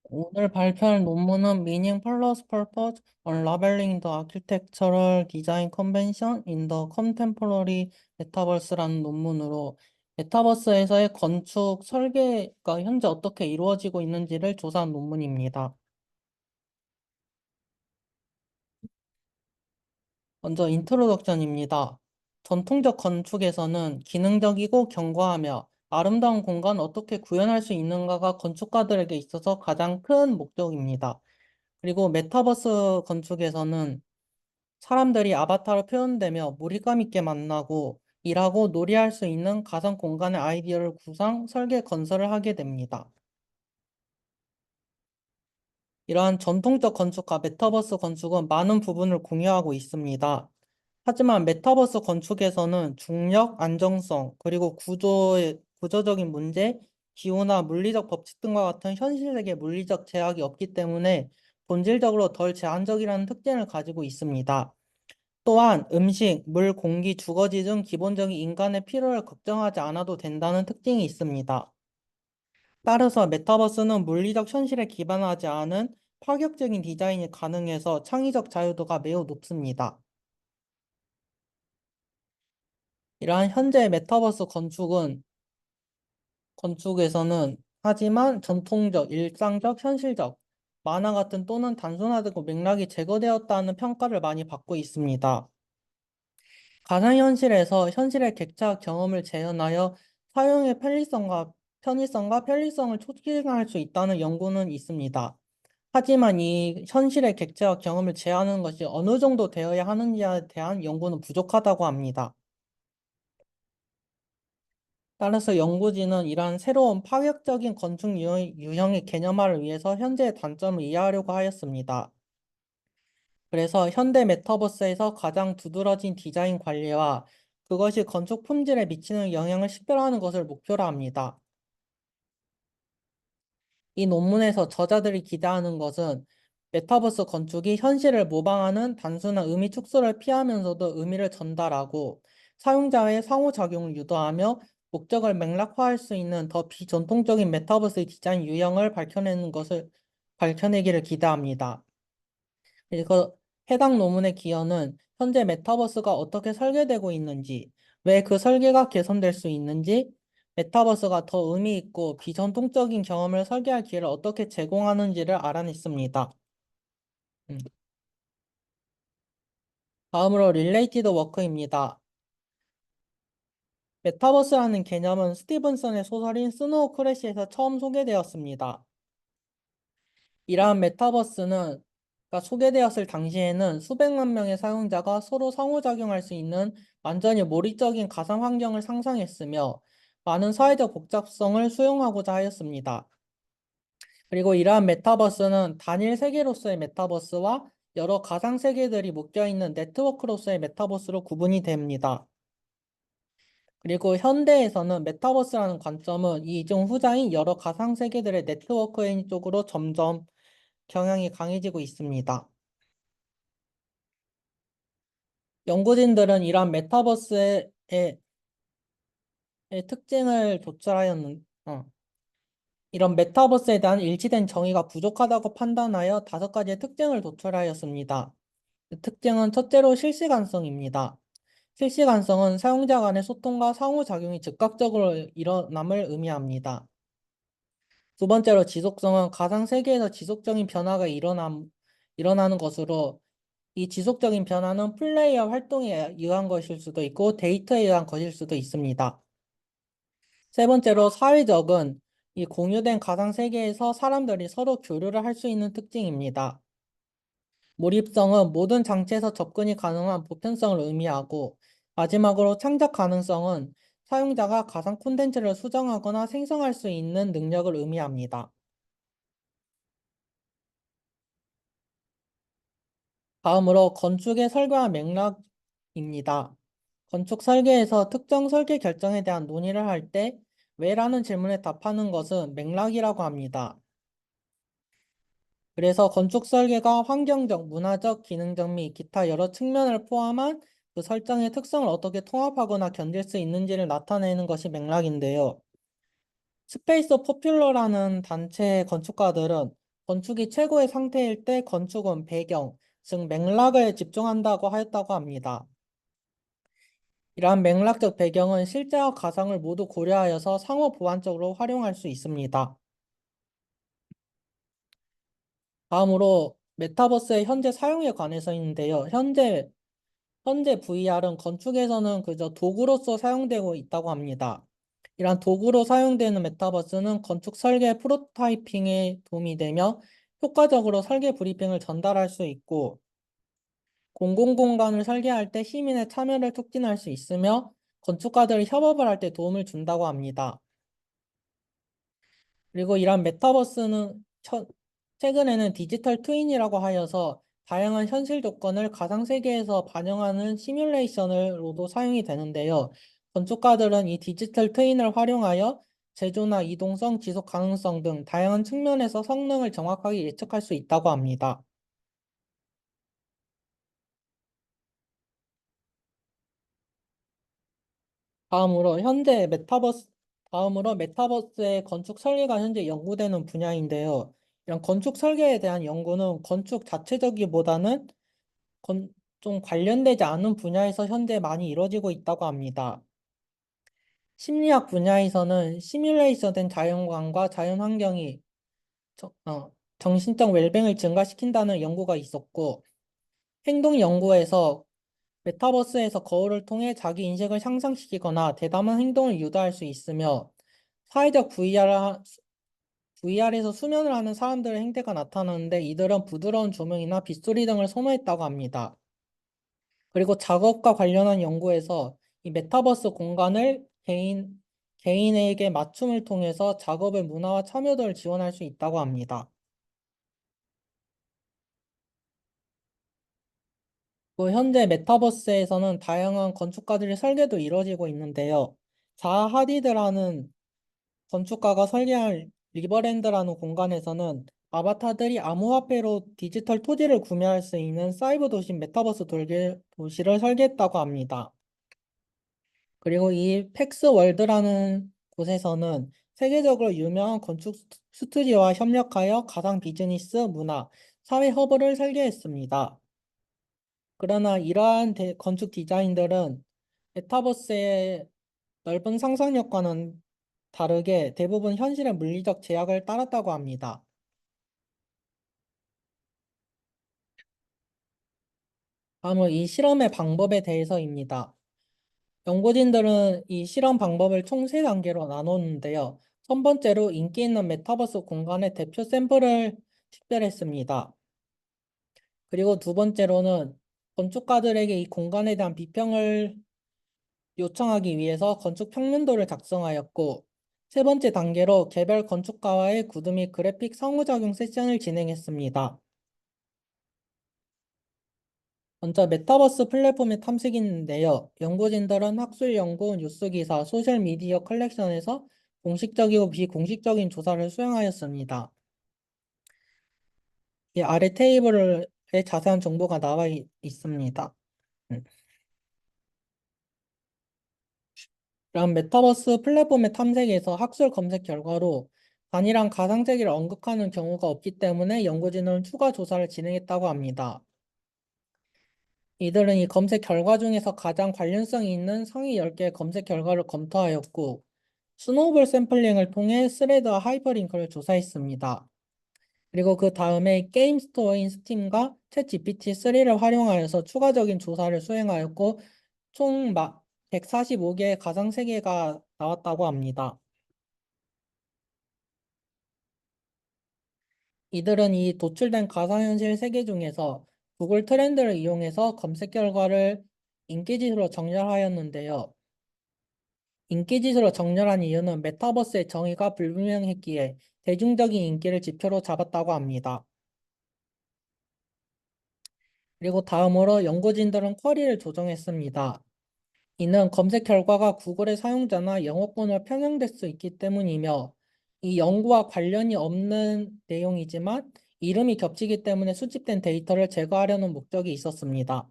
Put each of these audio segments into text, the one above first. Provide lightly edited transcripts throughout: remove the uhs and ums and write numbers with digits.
오늘 발표할 논문은 Meaning plus Purpose, Unraveling the Architectural Design Convention in the Contemporary Metaverse라는 논문으로 메타버스에서의 건축 설계가 현재 어떻게 이루어지고 있는지를 조사한 논문입니다. 먼저 인트로덕션입니다. 전통적 건축에서는 기능적이고 견고하며 아름다운 공간을 어떻게 구현할 수 있는가가 건축가들에게 있어서 가장 큰 목적입니다. 그리고 메타버스 건축에서는 사람들이 아바타로 표현되며 몰입감 있게 만나고 일하고 놀이할 수 있는 가상 공간의 아이디어를 구상, 설계, 건설을 하게 됩니다. 이러한 전통적 건축과 메타버스 건축은 많은 부분을 공유하고 있습니다. 하지만 메타버스 건축에서는 중력, 안정성, 그리고 구조적인 문제, 기후나 물리적 법칙 등과 같은 현실 세계 물리적 제약이 없기 때문에 본질적으로 덜 제한적이라는 특징을 가지고 있습니다. 또한 음식, 물, 공기, 주거지 등 기본적인 인간의 필요를 걱정하지 않아도 된다는 특징이 있습니다. 따라서 메타버스는 물리적 현실에 기반하지 않은 파격적인 디자인이 가능해서 창의적 자유도가 매우 높습니다. 이러한 현재 메타버스 건축에서는 하지만 전통적, 일상적, 현실적, 만화 같은 또는 단순화되고 맥락이 제거되었다는 평가를 많이 받고 있습니다. 가상현실에서 현실의 객차 경험을 재현하여 사용의 편의성과 편리성을 촉진할 수 있다는 연구는 있습니다. 하지만 이 현실의 객체와 경험을 제한하는 것이 어느 정도 되어야 하는지에 대한 연구는 부족하다고 합니다. 따라서 연구진은 이러한 새로운 파격적인 건축 유형의 개념화를 위해서 현재의 단점을 이해하려고 하였습니다. 그래서 현대 메타버스에서 가장 두드러진 디자인 관리와 그것이 건축 품질에 미치는 영향을 식별하는 것을 목표로 합니다. 이 논문에서 저자들이 기대하는 것은 메타버스 건축이 현실을 모방하는 단순한 의미 축소를 피하면서도 의미를 전달하고 사용자의 상호작용을 유도하며 목적을 맥락화할 수 있는 더 비전통적인 메타버스 디자인 유형을 밝혀내기를 기대합니다. 그리고 해당 논문의 기여는 현재 메타버스가 어떻게 설계되고 있는지, 왜 그 설계가 개선될 수 있는지, 메타버스가 더 의미 있고 비전통적인 경험을 설계할 기회를 어떻게 제공하는지를 알아냈습니다. 음. 다음으로 릴레이티드 워크입니다. 메타버스라는 개념은 스티븐슨의 소설인 스노우 크래시에서 처음 소개되었습니다. 이러한 메타버스가 소개되었을 당시에는 수백만 명의 사용자가 서로 상호작용할 수 있는 완전히 몰입적인 가상 환경을 상상했으며 많은 사회적 복잡성을 수용하고자 하였습니다. 그리고 이러한 메타버스는 단일 세계로서의 메타버스와 여러 가상 세계들이 묶여 있는 네트워크로서의 메타버스로 구분이 됩니다. 그리고 현대에서는 메타버스라는 관점은 이중 후자인 여러 가상 세계들의 네트워크인 쪽으로 점점 경향이 강해지고 있습니다. 연구진들은 이러한 메타버스의 특징을 이런 메타버스에 대한 일치된 정의가 부족하다고 판단하여 5가지의 특징을 도출하였습니다. 그 특징은 첫째로 실시간성입니다. 실시간성은 사용자 간의 소통과 상호작용이 즉각적으로 일어남을 의미합니다. 두 번째로 지속성은 가상 세계에서 지속적인 변화가 일어나는 것으로 이 지속적인 변화는 플레이어 활동에 의한 것일 수도 있고 데이터에 의한 것일 수도 있습니다. 세 번째로 사회적은 이 공유된 가상 세계에서 사람들이 서로 교류를 할 수 있는 특징입니다. 몰입성은 모든 장치에서 접근이 가능한 보편성을 의미하고 마지막으로 창작 가능성은 사용자가 가상 콘텐츠를 수정하거나 생성할 수 있는 능력을 의미합니다. 다음으로 건축의 설계와 맥락입니다. 건축 설계에서 특정 설계 결정에 대한 논의를 할 때 왜라는 질문에 답하는 것은 맥락이라고 합니다. 그래서 건축 설계가 환경적, 문화적, 기능적 및 기타 여러 측면을 포함한 그 설정의 특성을 어떻게 통합하거나 견딜 수 있는지를 나타내는 것이 맥락인데요. 스페이스 포퓰러라는 단체의 건축가들은 건축이 최고의 상태일 때 건축은 배경, 즉 맥락을 집중한다고 하였다고 합니다. 이러한 맥락적 배경은 실제와 가상을 모두 고려하여서 상호 보완적으로 활용할 수 있습니다. 다음으로 메타버스의 현재 사용에 관해서 있는데요. 현재 VR은 건축에서는 그저 도구로서 사용되고 있다고 합니다. 이러한 도구로 사용되는 메타버스는 건축 설계 프로토타이핑에 도움이 되며 효과적으로 설계 브리핑을 전달할 수 있고 공공공간을 설계할 때 시민의 참여를 촉진할 수 있으며 건축가들이 협업을 할 때 도움을 준다고 합니다. 그리고 이런 메타버스는 최근에는 디지털 트윈이라고 하여서 다양한 현실 조건을 가상세계에서 반영하는 시뮬레이션으로도 사용이 되는데요. 건축가들은 이 디지털 트윈을 활용하여 제조나 이동성, 지속 가능성 등 다양한 측면에서 성능을 정확하게 예측할 수 있다고 합니다. 다음으로 현재 메타버스, 다음으로 메타버스의 건축 설계가 현재 연구되는 분야인데요. 이런 건축 설계에 대한 연구는 건축 자체적이보다는 좀 관련되지 않은 분야에서 현재 많이 이루어지고 있다고 합니다. 심리학 분야에서는 시뮬레이션된 자연광과 자연환경이 정신적 웰빙을 증가시킨다는 연구가 있었고, 행동 연구에서 메타버스에서 거울을 통해 자기 인식을 향상시키거나 대담한 행동을 유도할 수 있으며, 사회적 VR에서 수면을 하는 사람들의 행태가 나타나는데 이들은 부드러운 조명이나 빗소리 등을 선호했다고 합니다. 그리고 작업과 관련한 연구에서 이 메타버스 공간을 개인에게 맞춤을 통해서 작업의 문화와 참여도를 지원할 수 있다고 합니다. 현재 메타버스에서는 다양한 건축가들의 설계도 이루어지고 있는데요. 자하 하디드라는 건축가가 설계한 리버랜드라는 공간에서는 아바타들이 암호화폐로 디지털 토지를 구매할 수 있는 사이버 도시 메타버스 도시를 설계했다고 합니다. 그리고 이 팩스월드라는 곳에서는 세계적으로 유명한 건축 스튜디오와 협력하여 가상 비즈니스, 문화, 사회 허브를 설계했습니다. 그러나 이러한 건축 디자인들은 메타버스의 넓은 상상력과는 다르게 대부분 현실의 물리적 제약을 따랐다고 합니다. 다음은 이 실험의 방법에 대해서입니다. 연구진들은 이 실험 방법을 총 세단계로 나눴는데요. 첫 번째로 인기 있는 메타버스 공간의 대표 샘플을 식별했습니다. 그리고 두 번째로는 건축가들에게 이 공간에 대한 비평을 요청하기 위해서 건축 평면도를 작성하였고, 세 번째 단계로 개별 건축가와의 구두 및 그래픽 상호작용 세션을 진행했습니다. 먼저 메타버스 플랫폼의 탐색인데요. 연구진들은 학술 연구, 뉴스 기사, 소셜 미디어 컬렉션에서 공식적이고 비공식적인 조사를 수행하였습니다. 이 아래 테이블에 자세한 정보가 나와 있습니다. 음. 그럼 메타버스 플랫폼의 탐색에서 학술 검색 결과로 단일한 가상세계를 언급하는 경우가 없기 때문에 연구진은 추가 조사를 진행했다고 합니다. 이들은 이 검색 결과 중에서 가장 관련성이 있는 상위 10개의 검색 결과를 검토하였고, 스노우볼 샘플링을 통해 스레드와 하이퍼링크를 조사했습니다. 그리고 그 다음에 게임 스토어인 스팀과 챗 GPT-3를 활용하여서 추가적인 조사를 수행하였고, 총 145개의 가상세계가 나왔다고 합니다. 이들은 이 도출된 가상현실 세계 중에서 구글 트렌드를 이용해서 검색 결과를 인기지수로 정렬하였는데요. 인기지수로 정렬한 이유는 메타버스의 정의가 불분명했기에 대중적인 인기를 지표로 잡았다고 합니다. 그리고 다음으로 연구진들은 쿼리를 조정했습니다. 이는 검색 결과가 구글의 사용자나 영어권으로 편향될 수 있기 때문이며 이 연구와 관련이 없는 내용이지만 이름이 겹치기 때문에 수집된 데이터를 제거하려는 목적이 있었습니다.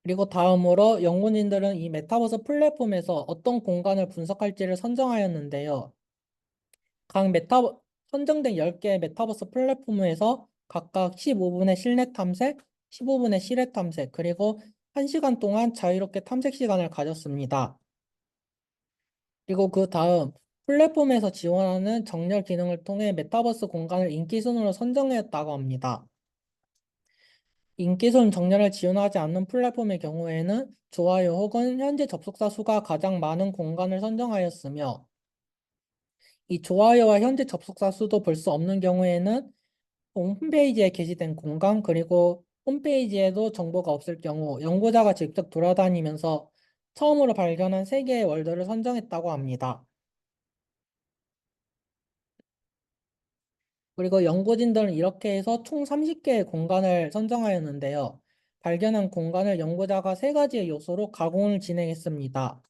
그리고 다음으로 연구진들은 이 메타버스 플랫폼에서 어떤 공간을 분석할지를 선정하였는데요. 각 선정된 10개의 메타버스 플랫폼에서 각각 15분의 실내 탐색, 15분의 실외 탐색, 그리고 1시간 동안 자유롭게 탐색 시간을 가졌습니다. 그리고 그 다음 플랫폼에서 지원하는 정렬 기능을 통해 메타버스 공간을 인기 순으로 선정했다고 합니다. 인기 순 정렬을 지원하지 않는 플랫폼의 경우에는 좋아요 혹은 현재 접속자 수가 가장 많은 공간을 선정하였으며 이 좋아요와 현재 접속자 수도 볼 수 없는 경우에는 홈페이지에 게시된 공간 그리고 홈페이지에도 정보가 없을 경우 연구자가 직접 돌아다니면서 처음으로 발견한 세 개의 월드를 선정했다고 합니다. 그리고 연구진들은 이렇게 해서 총 30개의 공간을 선정하였는데요. 발견한 공간을 연구자가 세 가지의 요소로 가공을 진행했습니다.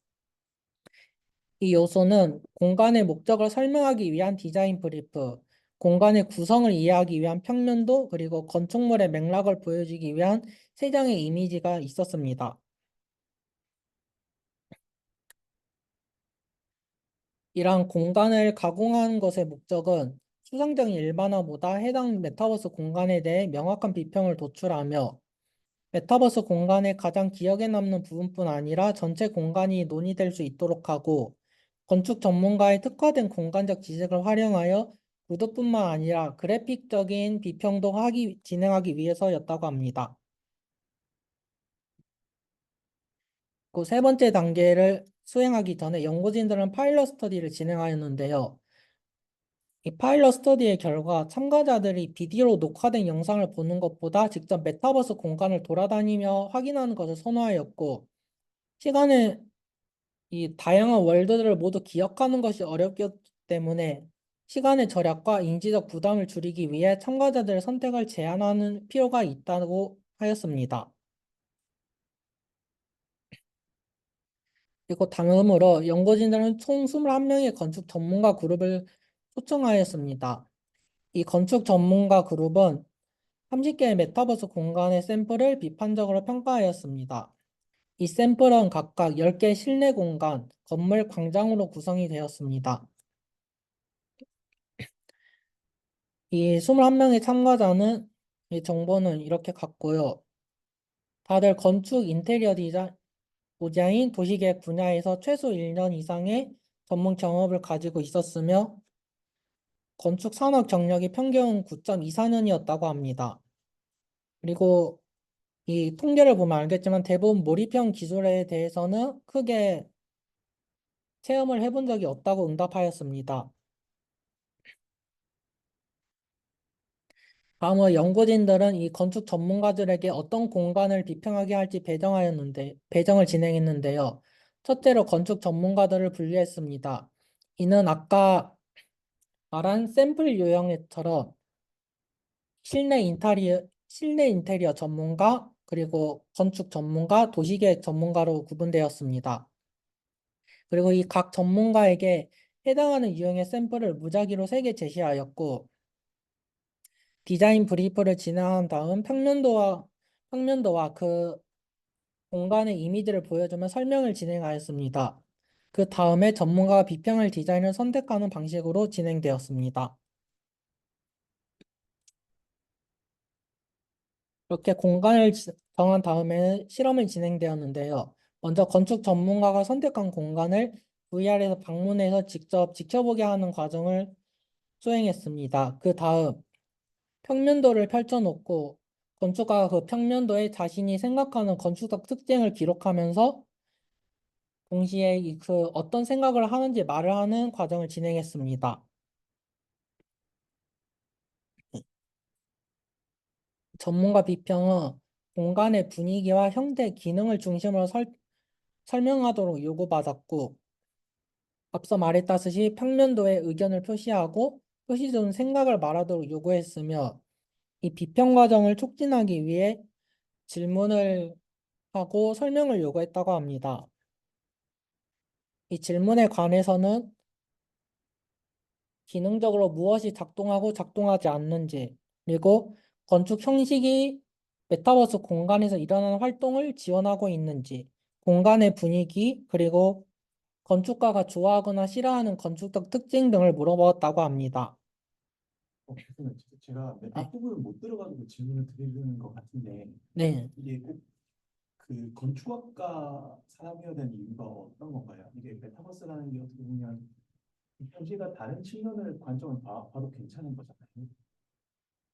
이 요소는 공간의 목적을 설명하기 위한 디자인 브리프, 공간의 구성을 이해하기 위한 평면도, 그리고 건축물의 맥락을 보여주기 위한 세 장의 이미지가 있었습니다. 이러한 공간을 가공하는 것의 목적은 추상적인 일반화보다 해당 메타버스 공간에 대해 명확한 비평을 도출하며 메타버스 공간의 가장 기억에 남는 부분뿐 아니라 전체 공간이 논의될 수 있도록 하고 건축 전문가의 특화된 공간적 지식을 활용하여 구도뿐만 아니라 그래픽적인 비평도 진행하기 위해서였다고 합니다. 그 세 번째 단계를 수행하기 전에 연구진들은 파일럿 스터디를 진행하였는데요. 이 파일럿 스터디의 결과 참가자들이 비디오로 녹화된 영상을 보는 것보다 직접 메타버스 공간을 돌아다니며 확인하는 것을 선호하였고 시간에 이 다양한 월드들을 모두 기억하는 것이 어렵기 때문에 시간의 절약과 인지적 부담을 줄이기 위해 참가자들의 선택을 제한하는 필요가 있다고 하였습니다. 그리고 다음으로 연구진들은 총 21명의 건축 전문가 그룹을 초청하였습니다. 이 건축 전문가 그룹은 30개의 메타버스 공간의 샘플을 비판적으로 평가하였습니다. 이 샘플은 각각 10개 실내 공간, 건물 광장으로 구성이 되었습니다. 이 21명의 참가자는 이 정보는 이렇게 갔고요. 다들 건축 인테리어 디자인, 도시계획 분야에서 최소 1년 이상의 전문 경험을 가지고 있었으며 건축 산업 경력이 평균 9.24년이었다고 합니다. 그리고 이 통계를 보면 알겠지만 대부분 몰입형 기술에 대해서는 크게 체험을 해본 적이 없다고 응답하였습니다. 다음으로 연구진들은 이 건축 전문가들에게 어떤 공간을 비평하게 할지 배정을 진행했는데요. 첫째로 건축 전문가들을 분류했습니다. 이는 아까 말한 샘플 유형처럼 실내 인테리어 전문가, 그리고 건축 전문가, 도시계획 전문가로 구분되었습니다. 그리고 이 각 전문가에게 해당하는 유형의 샘플을 무작위로 3개 제시하였고, 디자인 브리프를 진행한 다음 평면도와 그 공간의 이미지를 보여주며 설명을 진행하였습니다. 그 다음에 전문가가 비평할 디자인을 선택하는 방식으로 진행되었습니다. 이렇게 정한 다음에 실험이 진행되었는데요. 먼저 건축 전문가가 선택한 공간을 VR에서 방문해서 직접 지켜보게 하는 과정을 수행했습니다. 그 다음 평면도를 펼쳐놓고 건축가가 그 평면도에 자신이 생각하는 건축적 특징을 기록하면서 동시에 그 어떤 생각을 하는지 말을 하는 과정을 진행했습니다. 전문가 비평은 공간의 분위기와 형태, 기능을 중심으로 설명하도록 요구받았고, 앞서 말했다시피 평면도에 의견을 표시하고 표시 중 생각을 말하도록 요구했으며, 이 비평 과정을 촉진하기 위해 질문을 하고 설명을 요구했다고 합니다. 이 질문에 관해서는 기능적으로 무엇이 작동하고 작동하지 않는지, 그리고 건축 형식이 메타버스 공간에서 일어나는 활동을 지원하고 있는지, 공간의 분위기, 그리고 건축가가 좋아하거나 싫어하는 건축적 특징 등을 물어보았다고 합니다. 그러면 제가 네, 앞부분은 못 들어가지고 질문을 드리는 것 같은데 네, 이게 꼭 그 건축학과 사람이어야 되는 이유가 어떤 건가요? 이게 메타버스라는 게 어떻게 보면 현실과 다른 측면을 관점을 봐도 괜찮은 거잖아요.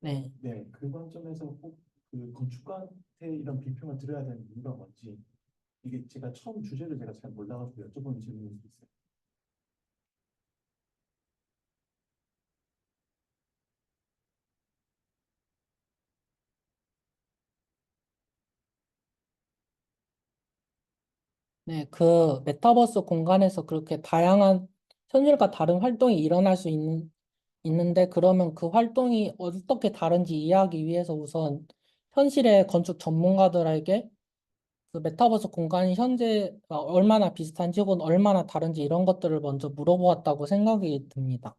네. 네, 그 관점에서 꼭 그 건축가한테 이런 비평을 드려야 되는 이유가 뭔지 이게 제가 처음 주제를 제가 잘 몰라가지고 여쭤보는 질문일 수 있어요. 네, 그 메타버스 공간에서 그렇게 다양한 현실과 다른 활동이 일어날 수 있는데 그러면 그 활동이 어떻게 다른지 이해하기 위해서 우선 현실의 건축 전문가들에게 그 메타버스 공간이 현재 얼마나 비슷한지 혹은 얼마나 다른지 이런 것들을 먼저 물어보았다고 생각이 듭니다.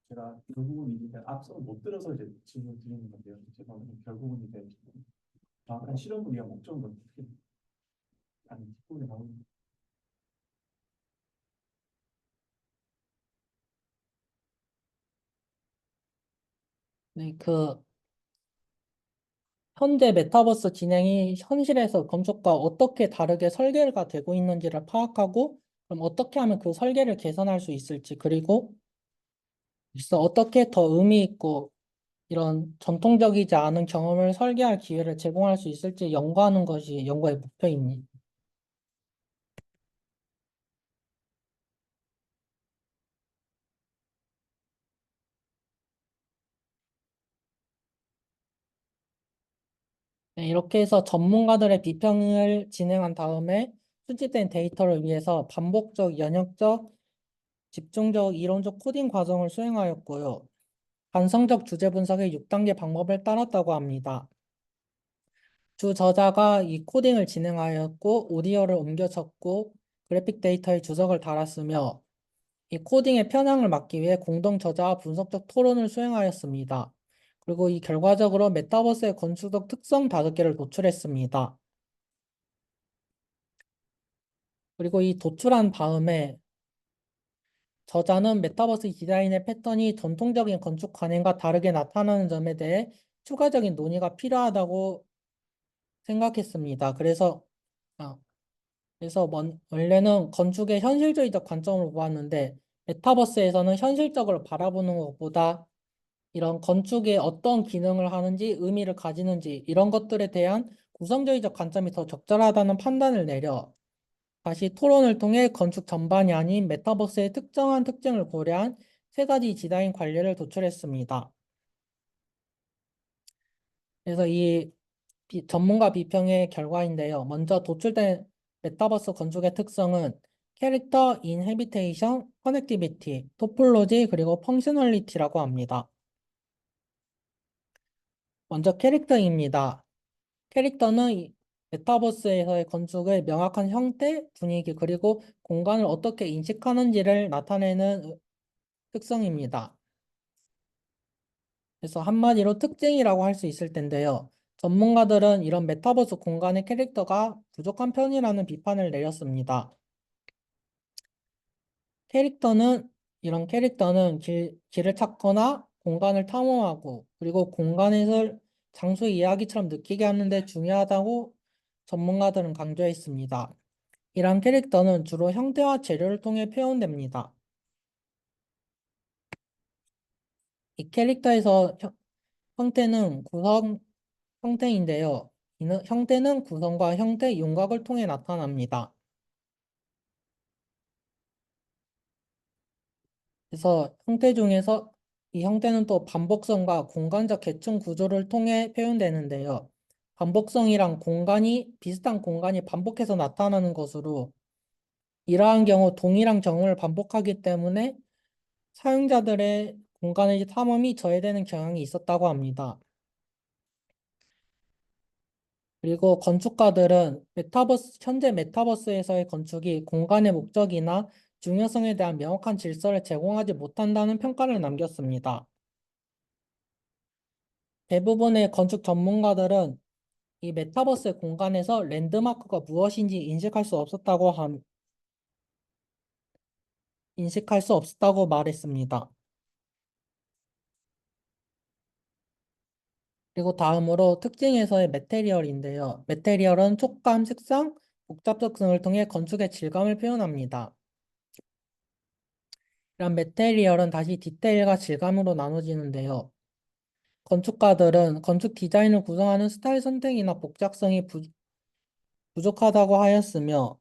제가 결국은 이제 앞서 못 들어서 이제 질문 드리는 건데요. 제가 결국은 이제 정확한 실험 우리가 목적은 어떻게 아니 뒷부분에 나오는 네, 그 현재 메타버스 진행이 현실에서 건축과 어떻게 다르게 설계가 되고 있는지를 파악하고 그럼 어떻게 하면 그 설계를 개선할 수 있을지 그리고 그래서 어떻게 더 의미 있고 이런 전통적이지 않은 경험을 설계할 기회를 제공할 수 있을지 연구하는 것이 연구의 목표입니다. 네, 이렇게 해서 전문가들의 비평을 진행한 다음에 수집된 데이터를 위해서 반복적, 연역적, 집중적, 이론적 코딩 과정을 수행하였고요. 관성적 주제 분석의 6단계 방법을 따랐다고 합니다. 주 저자가 이 코딩을 진행하였고 오디오를 옮겨 쳤고 그래픽 데이터에 주석을 달았으며 이 코딩의 편향을 막기 위해 공동 저자와 분석적 토론을 수행하였습니다. 그리고 이 결과적으로 메타버스의 건축적 특성 5개를 도출했습니다. 그리고 이 도출한 다음에 저자는 메타버스 디자인의 패턴이 전통적인 건축 관행과 다르게 나타나는 점에 대해 추가적인 논의가 필요하다고 생각했습니다. 아, 원래는 건축의 현실주의적 관점으로 보았는데 메타버스에서는 현실적으로 바라보는 것보다 이런 건축에 어떤 기능을 하는지 의미를 가지는지 이런 것들에 대한 구성주의적 관점이 더 적절하다는 판단을 내려 다시 토론을 통해 건축 전반이 아닌 메타버스의 특정한 특징을 고려한 3가지 디자인 관례를 도출했습니다. 그래서 이 전문가 비평의 결과인데요. 먼저 도출된 메타버스 건축의 특성은 캐릭터, 인헤비테이션, 커넥티비티, 토폴로지, 그리고 펑셔널리티라고 합니다. 먼저 캐릭터입니다. 캐릭터는 이 메타버스에서의 건축의 명확한 형태, 분위기, 그리고 공간을 어떻게 인식하는지를 나타내는 특성입니다. 그래서 한마디로 특징이라고 할 수 있을 텐데요. 전문가들은 이런 메타버스 공간의 캐릭터가 부족한 편이라는 비판을 내렸습니다. 캐릭터는 이런 캐릭터는 길을 찾거나 공간을 탐험하고 그리고 공간에서 장소의 이야기처럼 느끼게 하는데 중요하다고 전문가들은 강조했습니다. 이런 캐릭터는 주로 형태와 재료를 통해 표현됩니다. 이 캐릭터에서 형태는 형태인데요. 형태는 구성과 형태 윤곽을 통해 나타납니다. 그래서 형태 중에서 이 형태는 또 반복성과 공간적 계층 구조를 통해 표현되는데요. 반복성이란 비슷한 공간이 반복해서 나타나는 것으로 이러한 경우 동일한 경험을 반복하기 때문에 사용자들의 공간의 탐험이 저해되는 경향이 있었다고 합니다. 그리고 건축가들은 현재 메타버스에서의 건축이 공간의 목적이나 중요성에 대한 명확한 질서를 제공하지 못한다는 평가를 남겼습니다. 대부분의 건축 전문가들은 이 메타버스 공간에서 랜드마크가 무엇인지 인식할 수 없었다고 말했습니다. 그리고 다음으로 특징에서의 매테리얼인데요. 매테리얼은 촉감, 색상, 복잡성 등을 통해 건축의 질감을 표현합니다. 이런 매테리얼은 다시 디테일과 질감으로 나눠지는데요. 건축가들은 건축 디자인을 구성하는 스타일 선택이나 복잡성이 부족하다고 하였으며,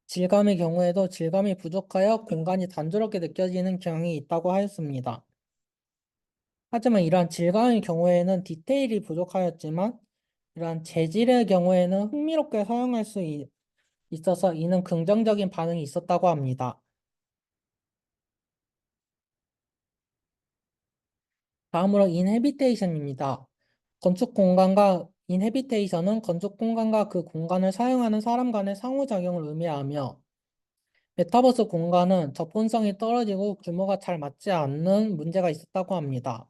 질감의 경우에도 질감이 부족하여 공간이 단조롭게 느껴지는 경향이 있다고 하였습니다. 하지만 이러한 질감의 경우에는 디테일이 부족하였지만, 이러한 재질의 경우에는 흥미롭게 사용할 수 있어서 이는 긍정적인 반응이 있었다고 합니다. 다음으로 인헤비테이션입니다. 인헤비테이션은 건축 공간과 그 공간을 사용하는 사람 간의 상호작용을 의미하며, 메타버스 공간은 접근성이 떨어지고 규모가 잘 맞지 않는 문제가 있었다고 합니다.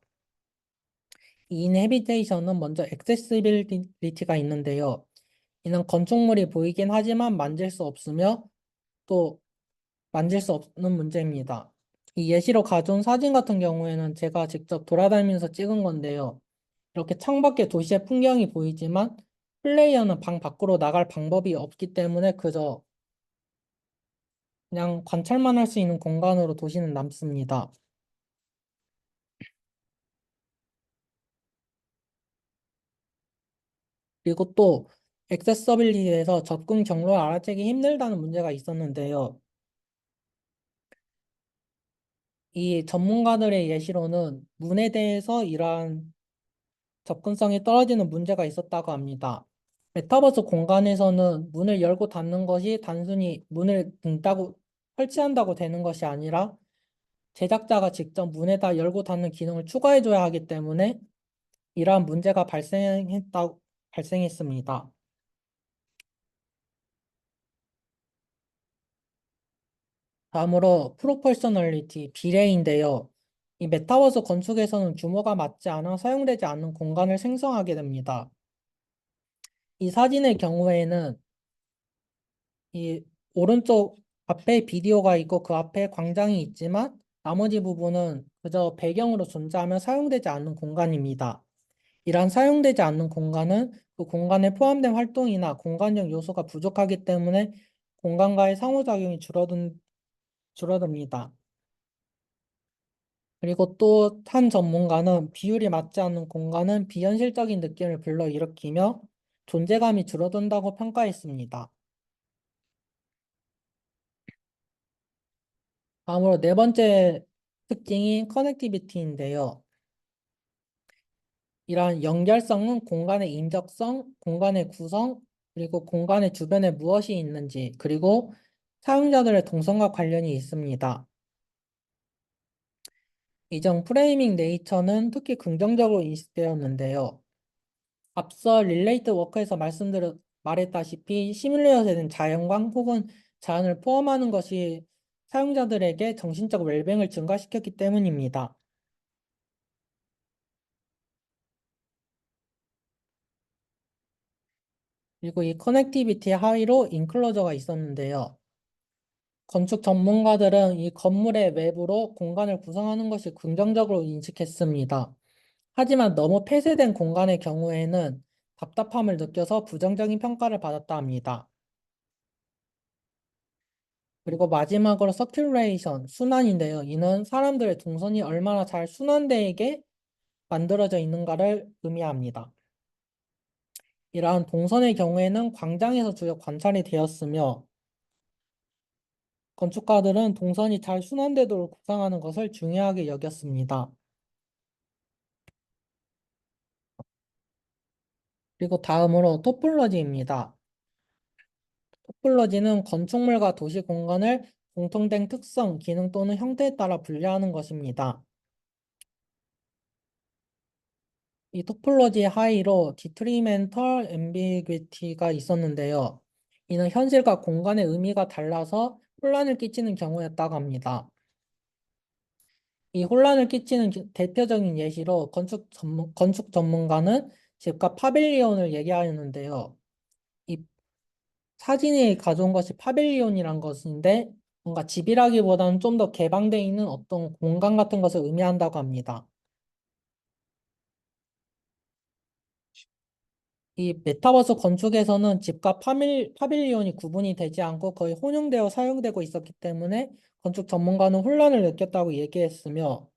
이 인헤비테이션은 먼저 액세시빌리티가 있는데요. 이는 건축물이 보이긴 하지만 또 만질 수 없는 문제입니다. 이 예시로 가져온 사진 같은 경우에는 제가 직접 돌아다니면서 찍은 건데요. 이렇게 창밖에 도시의 풍경이 보이지만 플레이어는 방 밖으로 나갈 방법이 없기 때문에 그저 그냥 관찰만 할 수 있는 공간으로 도시는 남습니다. 그리고 또 액세서빌리티에서 접근 경로를 알아채기 힘들다는 문제가 있었는데요. 이 전문가들의 예시로는 문에 대해서 이러한 접근성이 떨어지는 문제가 있었다고 합니다. 메타버스 공간에서는 문을 열고 닫는 것이 단순히 문을 설치한다고 되는 것이 아니라 제작자가 직접 문에다 열고 닫는 기능을 추가해줘야 하기 때문에 이러한 문제가 발생했습니다. 다음으로 프로포셔널리티, 비례인데요. 이 메타버스 건축에서는 규모가 맞지 않아 사용되지 않는 공간을 생성하게 됩니다. 이 사진의 경우에는 이 오른쪽 앞에 비디오가 있고 그 앞에 광장이 있지만 나머지 부분은 그저 배경으로 존재하며 사용되지 않는 공간입니다. 이러한 사용되지 않는 공간은 그 공간에 포함된 활동이나 공간적 요소가 부족하기 때문에 공간과의 상호작용이 줄어듭니다. 그리고 또 한 전문가는 비율이 맞지 않는 공간은 비현실적인 느낌을 불러일으키며 존재감이 줄어든다고 평가했습니다. 다음으로 네 번째 특징이 커넥티비티인데요. 이러한 연결성은 공간의 인적성, 공간의 구성, 그리고 공간의 주변에 무엇이 있는지, 그리고 사용자들의 동선과 관련이 있습니다. 이전 프레이밍 네이처는 특히 긍정적으로 인식되었는데요. 앞서 릴레이트 워크에서 말했다시피 시뮬레이션된 자연광 혹은 자연을 포함하는 것이 사용자들에게 정신적 웰빙을 증가시켰기 때문입니다. 그리고 이 커넥티비티 하위로 인클로저가 있었는데요. 건축 전문가들은 이 건물의 외부로 공간을 구성하는 것이 긍정적으로 인식했습니다. 하지만 너무 폐쇄된 공간의 경우에는 답답함을 느껴서 부정적인 평가를 받았다 합니다. 그리고 마지막으로 서큘레이션, 순환인데요. 이는 사람들의 동선이 얼마나 잘 순환되게 만들어져 있는가를 의미합니다. 이러한 동선의 경우에는 광장에서 주요 관찰이 되었으며 건축가들은 동선이 잘 순환되도록 구상하는 것을 중요하게 여겼습니다. 그리고 다음으로 토폴로지입니다. 토폴로지는 건축물과 도시 공간을 공통된 특성, 기능 또는 형태에 따라 분류하는 것입니다. 이 토폴로지 하위로 디트리멘털 앰비귀티가 있었는데요. 이는 현실과 공간의 의미가 달라서 혼란을 끼치는 경우였다고 합니다. 이 혼란을 끼치는 대표적인 예시로 건축 전문가는 집과 파빌리온을 얘기하였는데요. 이 사진이 가져온 것이 파빌리온이란 것인데 뭔가 집이라기보다는 좀 더 개방되어 있는 어떤 공간 같은 것을 의미한다고 합니다. 이 메타버스 건축에서는 집과 파빌리온이 구분이 되지 않고 거의 혼용되어 사용되고 있었기 때문에 건축 전문가는 혼란을 느꼈다고 얘기했으며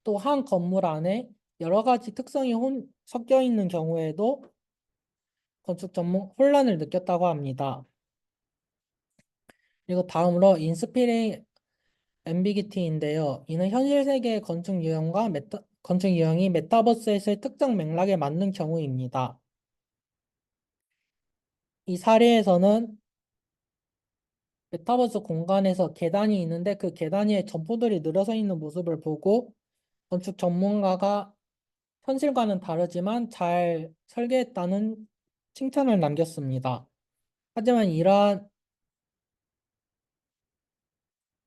또 한 건물 안에 여러 가지 특성이 섞여 있는 경우에도 건축 전문 혼란을 느꼈다고 합니다. 그리고 다음으로 인스피링 앰비기티인데요. 이는 현실 세계의 건축 유형이 메타버스에서의 특정 맥락에 맞는 경우입니다. 이 사례에서는 메타버스 공간에서 계단이 있는데 그 계단 위에 점포들이 늘어서 있는 모습을 보고 건축 전문가가 현실과는 다르지만 잘 설계했다는 칭찬을 남겼습니다. 하지만 이러한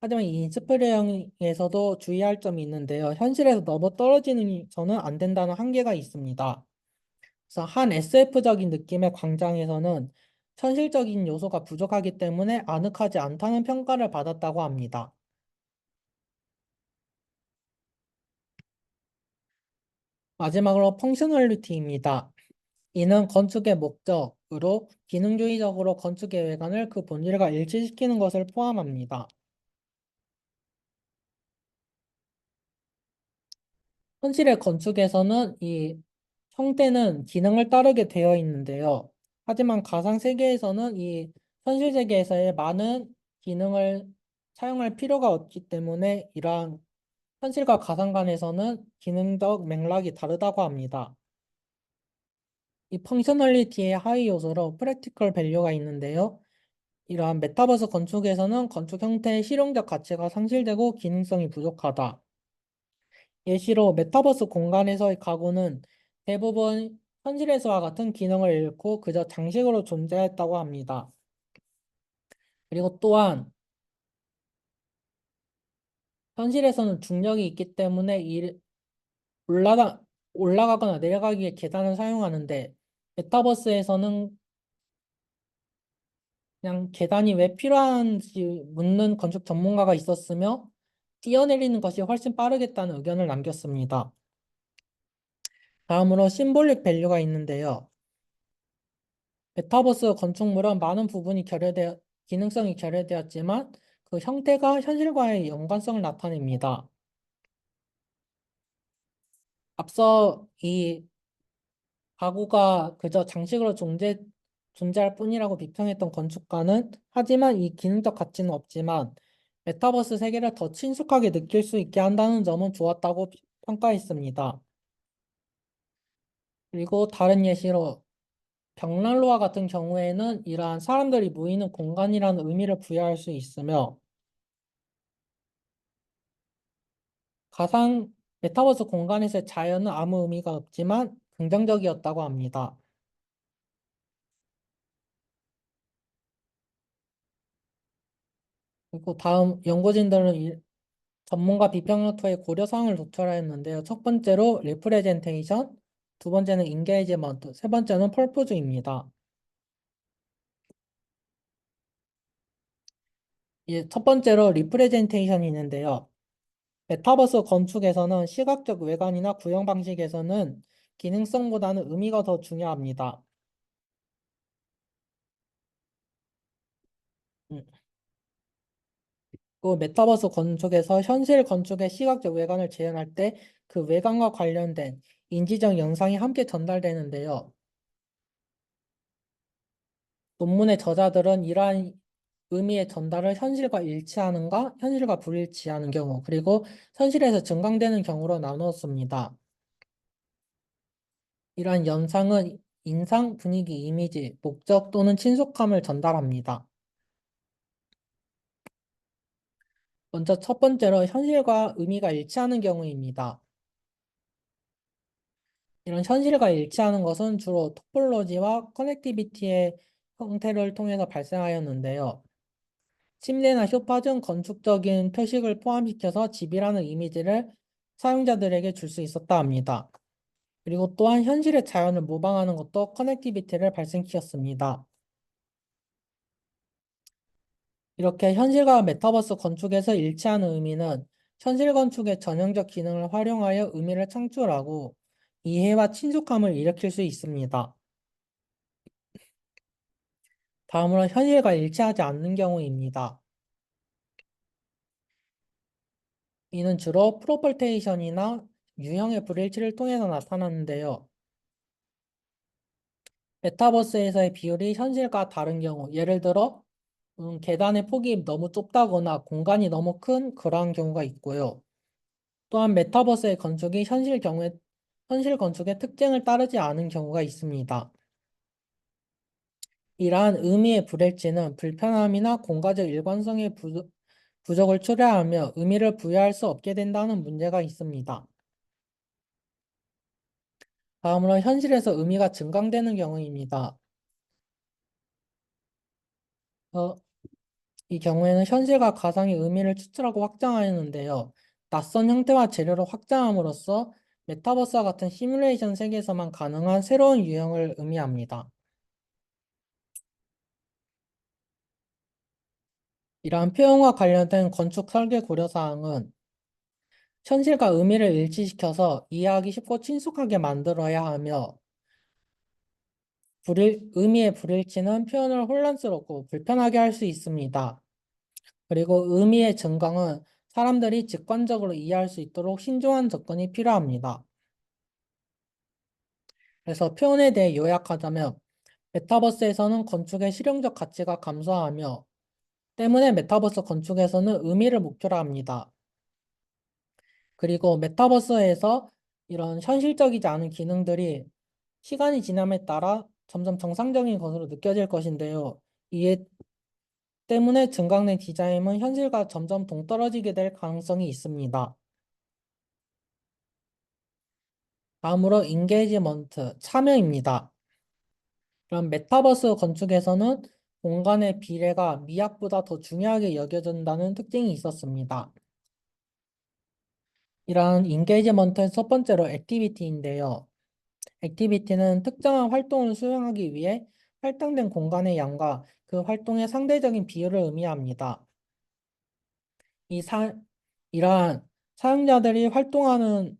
하지만 이 인스피레형에서도 주의할 점이 있는데요. 현실에서 너무 떨어지는 안 된다는 한계가 있습니다. 그래서 한 SF적인 느낌의 광장에서는 현실적인 요소가 부족하기 때문에 아늑하지 않다는 평가를 받았다고 합니다. 마지막으로 펑셔널리티입니다. 이는 건축의 목적으로 기능주의적으로 건축의 외관을 그 본질과 일치시키는 것을 포함합니다. 현실의 건축에서는 이 형태는 기능을 따르게 되어 있는데요. 하지만 가상 세계에서는 이 현실 세계에서의 많은 기능을 사용할 필요가 없기 때문에 이러한 현실과 가상 간에서는 기능적 맥락이 다르다고 합니다. 이 펑셔널리티의 하위 요소로 프랙티컬 밸류가 있는데요. 이러한 메타버스 건축에서는 건축 형태의 실용적 가치가 상실되고 기능성이 부족하다. 예시로 메타버스 공간에서의 가구는 대부분 현실에서와 같은 기능을 잃고 그저 장식으로 존재했다고 합니다. 그리고 또한 현실에서는 중력이 있기 때문에 올라가, 올라가거나 내려가기에 계단을 사용하는데 메타버스에서는 그냥 계단이 왜 필요한지 묻는 건축 전문가가 있었으며 뛰어내리는 것이 훨씬 빠르겠다는 의견을 남겼습니다. 다음으로 심볼릭 밸류가 있는데요. 메타버스 건축물은 많은 부분이 기능성이 결여되었지만 그 형태가 현실과의 연관성을 나타냅니다. 앞서 이 가구가 그저 장식으로 존재할 뿐이라고 비평했던 건축가는 하지만 이 기능적 가치는 없지만 메타버스 세계를 더 친숙하게 느낄 수 있게 한다는 점은 좋았다고 평가했습니다. 그리고 다른 예시로 벽난로와 같은 경우에는 이러한 사람들이 모이는 공간이라는 의미를 부여할 수 있으며 가상 메타버스 공간에서의 자연은 아무 의미가 없지만 긍정적이었다고 합니다. 그리고 다음 연구진들은 전문가 비평 노트에 고려사항을 도출하였는데요. 첫 번째로 리프레젠테이션, 두 번째는 인게이지먼트, 세 번째는 펄포즈입니다. 첫 번째로 리프레젠테이션이 있는데요. 메타버스 건축에서는 시각적 외관이나 구형 방식에서는 기능성보다는 의미가 더 중요합니다. 음, 그 메타버스 건축에서 현실 건축의 시각적 외관을 재현할 때 그 외관과 관련된 인지적 영상이 함께 전달되는데요. 논문의 저자들은 이러한 의미의 전달을 현실과 불일치하는 경우, 그리고 현실에서 증강되는 경우로 나누었습니다. 이러한 연상은 인상, 분위기, 이미지, 목적 또는 친숙함을 전달합니다. 먼저 첫 번째로 현실과 의미가 일치하는 경우입니다. 이런 현실과 일치하는 것은 주로 토폴로지와 커넥티비티의 형태를 통해서 발생하였는데요. 침대나 소파 등 건축적인 표식을 포함시켜서 집이라는 이미지를 사용자들에게 줄 수 있었다 합니다. 그리고 또한 현실의 자연을 모방하는 것도 커넥티비티를 발생시켰습니다. 이렇게 현실과 메타버스 건축에서 일치하는 의미는 현실 건축의 전형적 기능을 활용하여 의미를 창출하고 이해와 친숙함을 일으킬 수 있습니다. 다음으로 현실과 일치하지 않는 경우입니다. 이는 주로 프로폴테이션이나 유형의 불일치를 통해서 나타나는데요. 메타버스에서의 비율이 현실과 다른 경우, 예를 들어 계단의 폭이 너무 좁다거나 공간이 너무 큰 그러한 경우가 있고요. 또한 메타버스의 건축이 현실 건축의 특징을 따르지 않은 경우가 있습니다. 이러한 의미의 불일치는 불편함이나 공간적 일관성의 부족을 초래하며 의미를 부여할 수 없게 된다는 문제가 있습니다. 다음으로 현실에서 의미가 증강되는 경우입니다. 어, 이 경우에는 현실과 가상의 의미를 추출하고 확장하였는데요. 낯선 형태와 재료를 확장함으로써 메타버스와 같은 시뮬레이션 세계에서만 가능한 새로운 유형을 의미합니다. 이러한 표현과 관련된 건축 설계 고려사항은 현실과 의미를 일치시켜서 이해하기 쉽고 친숙하게 만들어야 하며 의미의 불일치는 표현을 혼란스럽고 불편하게 할 수 있습니다. 그리고 의미의 증강은 사람들이 직관적으로 이해할 수 있도록 신중한 접근이 필요합니다. 그래서 표현에 대해 요약하자면 메타버스에서는 건축의 실용적 가치가 감소하며 때문에 메타버스 건축에서는 의미를 목표로 합니다. 그리고 메타버스에서 이런 현실적이지 않은 기능들이 시간이 지남에 따라 점점 정상적인 것으로 느껴질 것인데요. 이에 때문에 증강된 디자인은 현실과 점점 동떨어지게 될 가능성이 있습니다. 다음으로 인게이지먼트, 참여입니다. 그럼 메타버스 건축에서는 공간의 비례가 미학보다 더 중요하게 여겨진다는 특징이 있었습니다. 이러한 인게이지먼트의 첫 번째로 액티비티인데요. 액티비티는 특정한 활동을 수행하기 위해 할당된 공간의 양과 그 활동의 상대적인 비율을 의미합니다. 이 사, 이러한 사용자들이 활동하는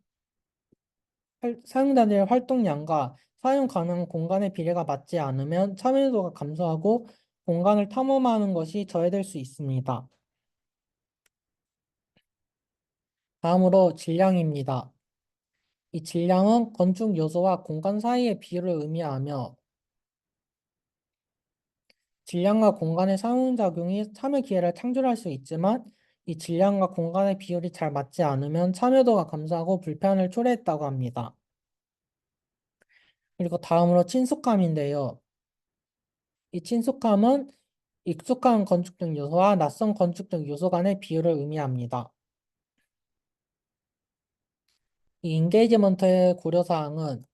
사용자들의 활동량과 사용 가능한 공간의 비례가 맞지 않으면 참여도가 감소하고 공간을 탐험하는 것이 저해될 수 있습니다. 다음으로 질량입니다. 이 질량은 건축 요소와 공간 사이의 비율을 의미하며 질량과 공간의 상호작용이 참여 기회를 창출할 수 있지만 이 질량과 공간의 비율이 잘 맞지 않으면 참여도가 감소하고 불편을 초래했다고 합니다. 그리고 다음으로 친숙함인데요. 이 친숙함은 익숙한 건축적 요소와 낯선 건축적 요소 간의 비율을 의미합니다. 이 인게이지먼트의 고려사항은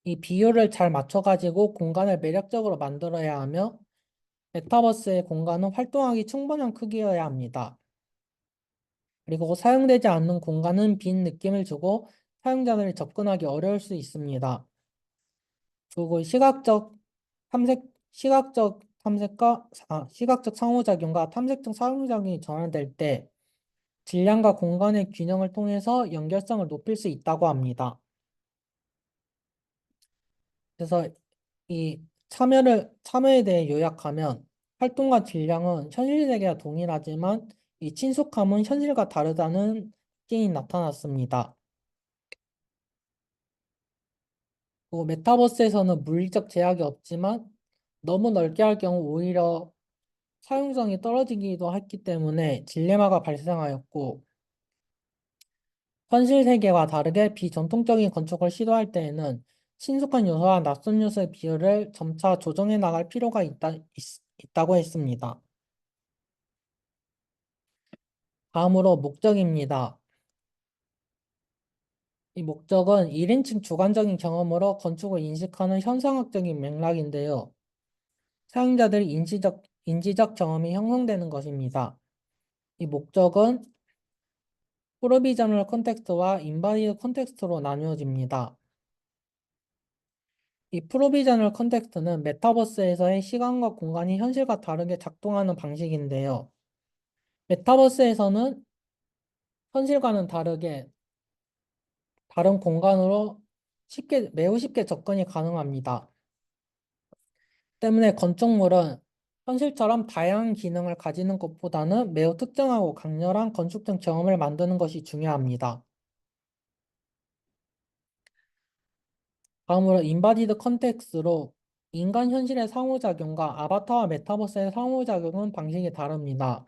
이 비율을 잘 맞춰가지고 공간을 매력적으로 만들어야 하며 메타버스의 공간은 활동하기 충분한 크기여야 합니다. 그리고 사용되지 않는 공간은 빈 느낌을 주고 사용자들이 접근하기 어려울 수 있습니다. 그리고 시각적 상호작용과 탐색적 상호작용이 전환될 때 질량과 공간의 균형을 통해서 연결성을 높일 수 있다고 합니다. 그래서 이 참여에 대해 요약하면 활동과 질량은 현실 세계와 동일하지만 이 친숙함은 현실과 다르다는 특징이 나타났습니다. 그리고 메타버스에서는 물리적 제약이 없지만 너무 넓게 할 경우 오히려 사용성이 떨어지기도 했기 때문에 딜레마가 발생하였고 현실 세계와 다르게 비전통적인 건축을 시도할 때에는 친숙한 요소와 낯선 요소의 비율을 점차 조정해 나갈 필요가 있다고 했습니다. 다음으로 목적입니다. 이 목적은 1인칭 주관적인 경험으로 건축을 인식하는 현상학적인 맥락인데요. 사용자들의 인지적 경험이 형성되는 것입니다. 이 목적은 프로비저널 컨텍스트와 인바디드 컨텍스트로 나누어집니다. 이 프로비저널 컨텍스트는 메타버스에서의 시간과 공간이 현실과 다르게 작동하는 방식인데요. 메타버스에서는 현실과는 다르게 다른 공간으로 매우 쉽게 접근이 가능합니다. 때문에 건축물은 현실처럼 다양한 기능을 가지는 것보다는 매우 특정하고 강렬한 건축적 경험을 만드는 것이 중요합니다. 다음으로 인바디드 컨텍스트로 인간 현실의 상호작용과 아바타와 메타버스의 상호작용은 방식이 다릅니다.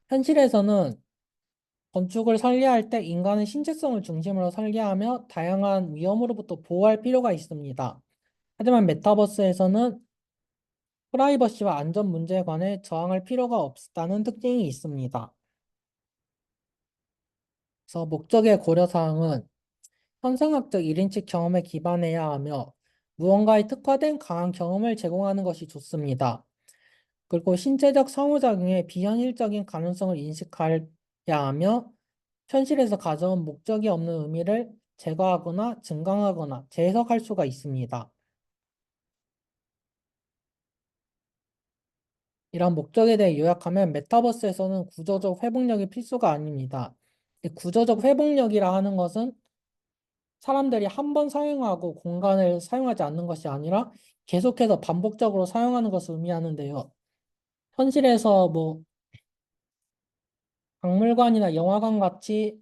현실에서는 건축을 설계할 때 인간의 신체성을 중심으로 설계하며 다양한 위험으로부터 보호할 필요가 있습니다. 하지만 메타버스에서는 프라이버시와 안전 문제에 관해 저항할 필요가 없다는 특징이 있습니다. 그래서 목적의 고려사항은 현상학적 1인칭 경험에 기반해야 하며 무언가에 특화된 강한 경험을 제공하는 것이 좋습니다. 그리고 신체적 상호작용의 비현실적인 가능성을 인식해야 하며 현실에서 가져온 목적이 없는 의미를 제거하거나 증강하거나 재해석할 수가 있습니다. 이런 목적에 대해 요약하면 메타버스에서는 구조적 회복력이 필수가 아닙니다. 이 구조적 회복력이라 하는 것은 사람들이 한 번 사용하고 공간을 사용하지 않는 것이 아니라 계속해서 반복적으로 사용하는 것을 의미하는데요. 현실에서 뭐 박물관이나 영화관 같이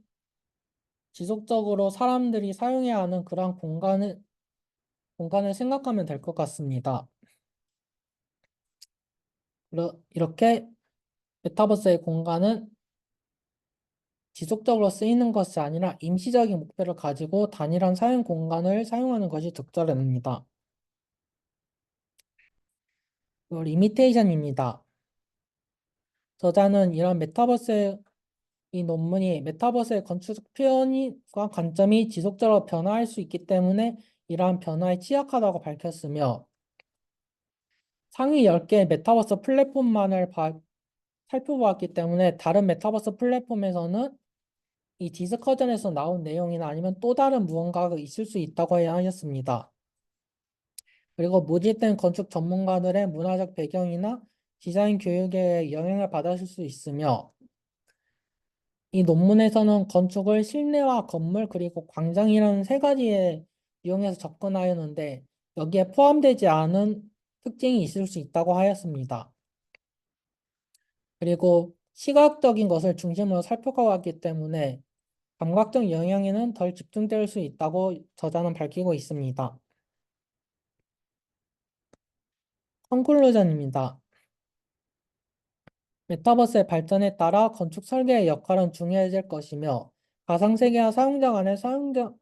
지속적으로 사람들이 사용해야 하는 그러한 공간을 생각하면 될 것 같습니다. 이렇게 메타버스의 공간은 지속적으로 쓰이는 것이 아니라 임시적인 목표를 가지고 단일한 사용 공간을 사용하는 것이 적절합니다. 리미테이션입니다. 저자는 이런 이 논문이 메타버스의 건축적 표현과 관점이 지속적으로 변화할 수 있기 때문에 이러한 변화에 취약하다고 밝혔으며 상위 10개의 메타버스 플랫폼만을 살펴보았기 때문에 다른 메타버스 플랫폼에서는 이 디스커전에서 나온 내용이나 아니면 또 다른 무언가가 있을 수 있다고 하였습니다. 그리고 모집된 건축 전문가들의 문화적 배경이나 디자인 교육에 영향을 받았을 수 있으며 이 논문에서는 건축을 실내와 건물 그리고 광장이라는 세 가지에 이용해서 접근하였는데 여기에 포함되지 않은 특징이 있을 수 있다고 하였습니다. 그리고 시각적인 것을 중심으로 살펴가왔기 때문에 감각적 영향에는 덜 집중될 수 있다고 저자는 밝히고 있습니다. 컨클루전입니다. 메타버스의 발전에 따라 건축 설계의 역할은 중요해질 것이며 가상세계와 사용자 간의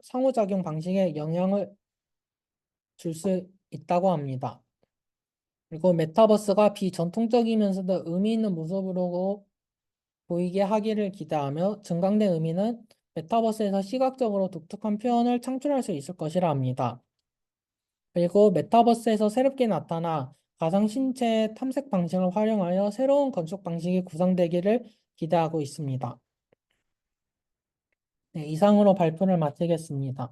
상호작용 방식에 영향을 줄 수 있다고 합니다. 그리고 메타버스가 비전통적이면서도 의미 있는 모습으로 보이게 하기를 기대하며 증강된 의미는 메타버스에서 시각적으로 독특한 표현을 창출할 수 있을 것이라 합니다. 그리고 메타버스에서 새롭게 나타나 가상신체 탐색 방식을 활용하여 새로운 건축 방식이 구상되기를 기대하고 있습니다. 네, 이상으로 발표를 마치겠습니다.